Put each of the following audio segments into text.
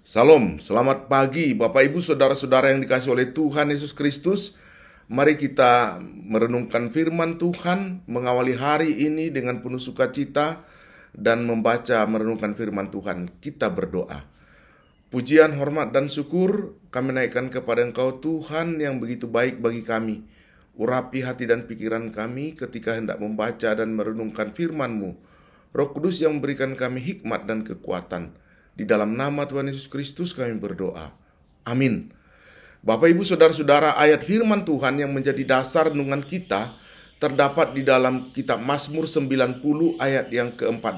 Salam, selamat pagi Bapak Ibu Saudara-saudara yang dikasihi oleh Tuhan Yesus Kristus. Mari kita merenungkan firman Tuhan, mengawali hari ini dengan penuh sukacita dan merenungkan firman Tuhan. Kita berdoa. Pujian, hormat, dan syukur kami naikkan kepada Engkau Tuhan yang begitu baik bagi kami. Urapi hati dan pikiran kami ketika hendak membaca dan merenungkan firman-Mu. Roh Kudus yang memberikan kami hikmat dan kekuatan. Di dalam nama Tuhan Yesus Kristus kami berdoa. Amin. Bapak Ibu Saudara-saudara, ayat firman Tuhan yang menjadi dasar renungan kita terdapat di dalam kitab Mazmur 90 ayat yang ke-14.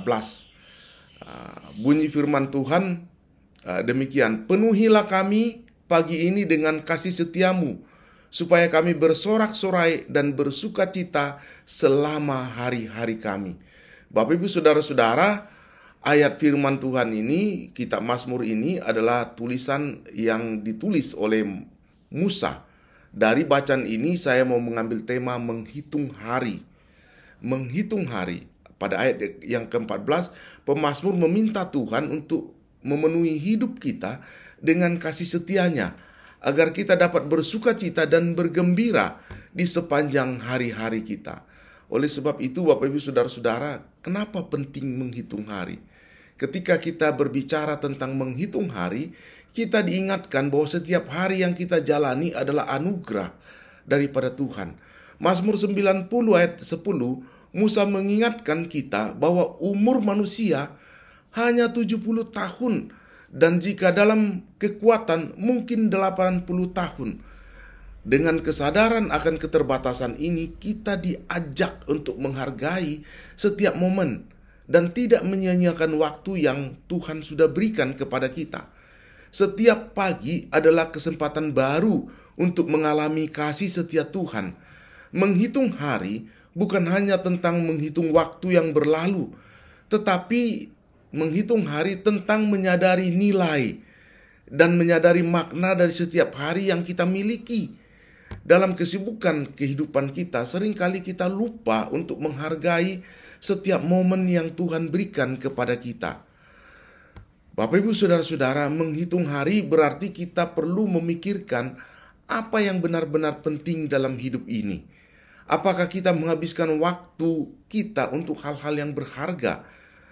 Bunyi firman Tuhan demikian, penuhilah kami pagi ini dengan kasih setiamu, supaya kami bersorak-sorai dan bersukacita selama hari-hari kami. Bapak Ibu Saudara-saudara, ayat firman Tuhan ini, kitab Mazmur ini adalah tulisan yang ditulis oleh Musa. Dari bacaan ini saya mau mengambil tema menghitung hari. Menghitung hari. Pada ayat yang ke-14, pemazmur meminta Tuhan untuk memenuhi hidup kita dengan kasih setianya, agar kita dapat bersukacita dan bergembira di sepanjang hari-hari kita. Oleh sebab itu, Bapak Ibu Saudara-saudara, kenapa penting menghitung hari? Ketika kita berbicara tentang menghitung hari, kita diingatkan bahwa setiap hari yang kita jalani adalah anugerah daripada Tuhan. Mazmur 90 ayat 10, Musa mengingatkan kita bahwa umur manusia hanya 70 tahun, dan jika dalam kekuatan mungkin 80 tahun. Dengan kesadaran akan keterbatasan ini, kita diajak untuk menghargai setiap momen dan tidak menyia-nyiakan waktu yang Tuhan sudah berikan kepada kita. Setiap pagi adalah kesempatan baru untuk mengalami kasih setia Tuhan. Menghitung hari bukan hanya tentang menghitung waktu yang berlalu, tetapi menghitung hari tentang menyadari nilai dan menyadari makna dari setiap hari yang kita miliki. Dalam kesibukan kehidupan kita, seringkali kita lupa untuk menghargai setiap momen yang Tuhan berikan kepada kita. Bapak Ibu Saudara-saudara, menghitung hari berarti kita perlu memikirkan apa yang benar-benar penting dalam hidup ini. Apakah kita menghabiskan waktu kita untuk hal-hal yang berharga,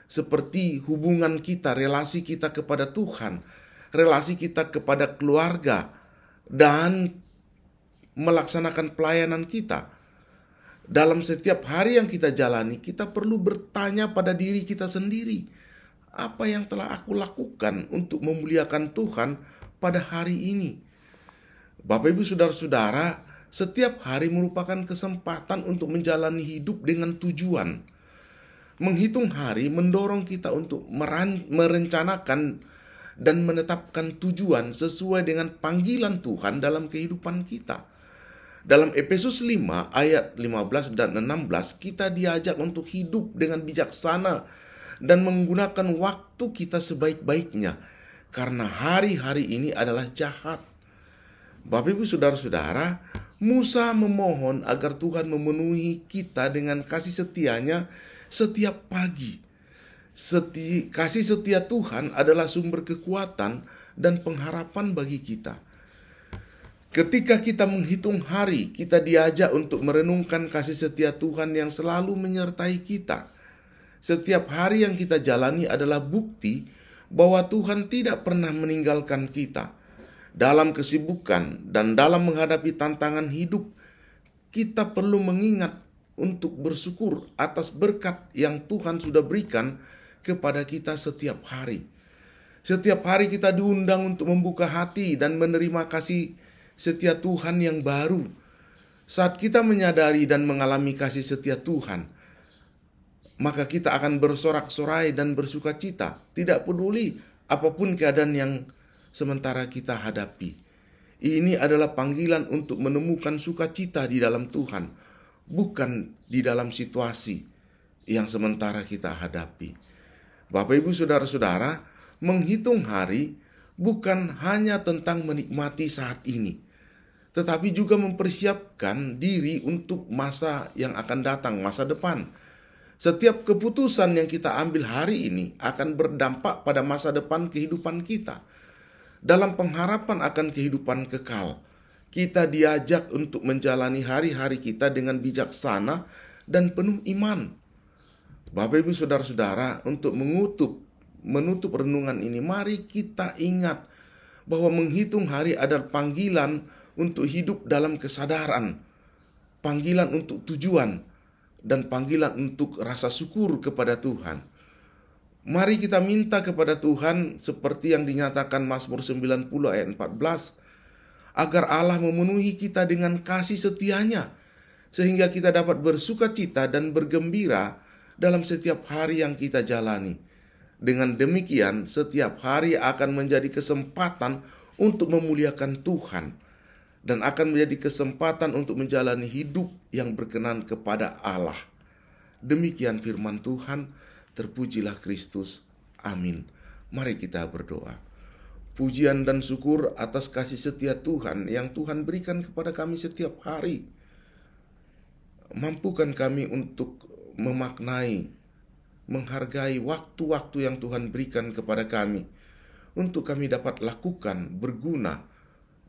seperti hubungan kita, relasi kita kepada Tuhan, relasi kita kepada keluarga, dan melaksanakan pelayanan kita. Dalam setiap hari yang kita jalani, kita perlu bertanya pada diri kita sendiri, apa yang telah aku lakukan untuk memuliakan Tuhan pada hari ini? Bapak Ibu Saudara-saudara, setiap hari merupakan kesempatan untuk menjalani hidup dengan tujuan. Menghitung hari mendorong kita untuk merencanakan dan menetapkan tujuan sesuai dengan panggilan Tuhan dalam kehidupan kita. Dalam Efesus 5 ayat 15 dan 16, kita diajak untuk hidup dengan bijaksana dan menggunakan waktu kita sebaik-baiknya, karena hari-hari ini adalah jahat. Bapak Ibu Saudara-saudara, Musa memohon agar Tuhan memenuhi kita dengan kasih setianya setiap pagi. Kasih setia Tuhan adalah sumber kekuatan dan pengharapan bagi kita. Ketika kita menghitung hari, kita diajak untuk merenungkan kasih setia Tuhan yang selalu menyertai kita. Setiap hari yang kita jalani adalah bukti bahwa Tuhan tidak pernah meninggalkan kita. Dalam kesibukan dan dalam menghadapi tantangan hidup, kita perlu mengingat untuk bersyukur atas berkat yang Tuhan sudah berikan kepada kita setiap hari. Setiap hari kita diundang untuk membuka hati dan menerima kasih setia Tuhan yang baru. Saat kita menyadari dan mengalami kasih setia Tuhan, maka kita akan bersorak-sorai dan bersukacita, tidak peduli apapun keadaan yang sementara kita hadapi. Ini adalah panggilan untuk menemukan sukacita di dalam Tuhan, bukan di dalam situasi yang sementara kita hadapi. Bapak Ibu Saudara-saudara, menghitung hari bukan hanya tentang menikmati saat ini, tetapi juga mempersiapkan diri untuk masa yang akan datang, masa depan. Setiap keputusan yang kita ambil hari ini akan berdampak pada masa depan kehidupan kita. dalam pengharapan akan kehidupan kekal. Kita diajak untuk menjalani hari-hari kita dengan bijaksana dan penuh iman. Bapak Ibu Saudara-saudara, untuk menutup renungan ini, mari kita ingat bahwa menghitung hari adalah panggilan untuk hidup dalam kesadaran, panggilan untuk tujuan, dan panggilan untuk rasa syukur kepada Tuhan. Mari kita minta kepada Tuhan seperti yang dinyatakan Mazmur 90 ayat 14, agar Allah memenuhi kita dengan kasih setia-Nya, sehingga kita dapat bersukacita dan bergembira dalam setiap hari yang kita jalani. Dengan demikian, setiap hari akan menjadi kesempatan untuk memuliakan Tuhan, dan akan menjadi kesempatan untuk menjalani hidup yang berkenan kepada Allah. Demikian firman Tuhan. Terpujilah Kristus. Amin. Mari kita berdoa. Pujian dan syukur atas kasih setia Tuhan yang Tuhan berikan kepada kami setiap hari. Mampukan kami untuk memaknai, menghargai waktu-waktu yang Tuhan berikan kepada kami, untuk kami dapat lakukan, berguna,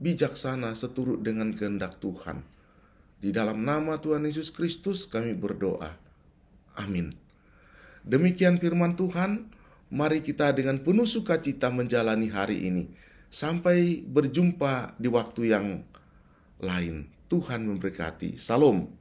bijaksana seturut dengan kehendak Tuhan. Di dalam nama Tuhan Yesus Kristus kami berdoa. Amin. Demikian firman Tuhan, mari kita dengan penuh sukacita menjalani hari ini. Sampai berjumpa di waktu yang lain. Tuhan memberkati. Salam.